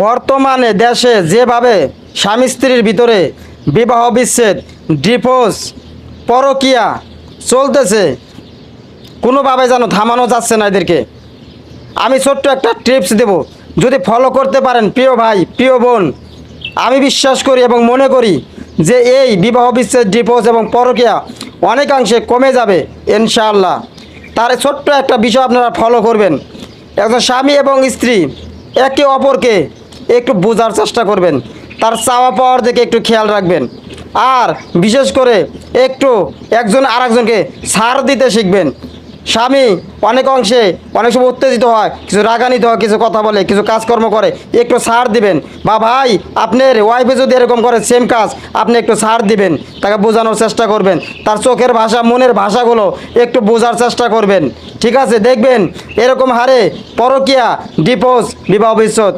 বর্তমানে দেশে যেভাবে স্বামী স্ত্রীর ভিতরে বিবাহ বিচ্ছেদ, ডিভোর্স, পরকীয়া চলতেছে, কোনোভাবে যেন থামানো যাচ্ছে না এদেরকে। আমি ছোট্ট একটা টিপস দেব, যদি ফলো করতে পারেন প্রিয় ভাই প্রিয় বোন, আমি বিশ্বাস করি এবং মনে করি যে এই বিবাহ বিচ্ছেদ, ডিভোর্স এবং পরকীয়া অনেকাংশে কমে যাবে ইনশাআল্লাহ। তার ছোট্ট একটা বিষয় আপনারা ফলো করবেন। একজন স্বামী এবং স্ত্রী একে অপরকে একটু বোঝার চেষ্টা করবেন, তার চাওয়া পাওয়ার দিকে একটু খেয়াল রাখবেন, আর বিশেষ করে একটু একজন আরেকজনকে ছাড় দিতে শিখবেন। স্বামী অনেক অংশে অনেক সময় উত্তেজিত হয়, কিছু রাগান্বিত হয়, কিছু কথা বলে, কিছু কাজকর্ম করে, একটু ছাড় দিবেন। বা ভাই আপনার ওয়াইফে যদি এরকম করে সেম কাজ, আপনি একটু ছাড় দিবেন, তাকে বোঝানোর চেষ্টা করবেন, তার চোখের ভাষা মনের ভাষাগুলো একটু বোঝার চেষ্টা করবেন। ঠিক আছে, দেখবেন এরকম হারে পরকীয়া, ডিভোর্স, বিবাহ বিচ্ছেদ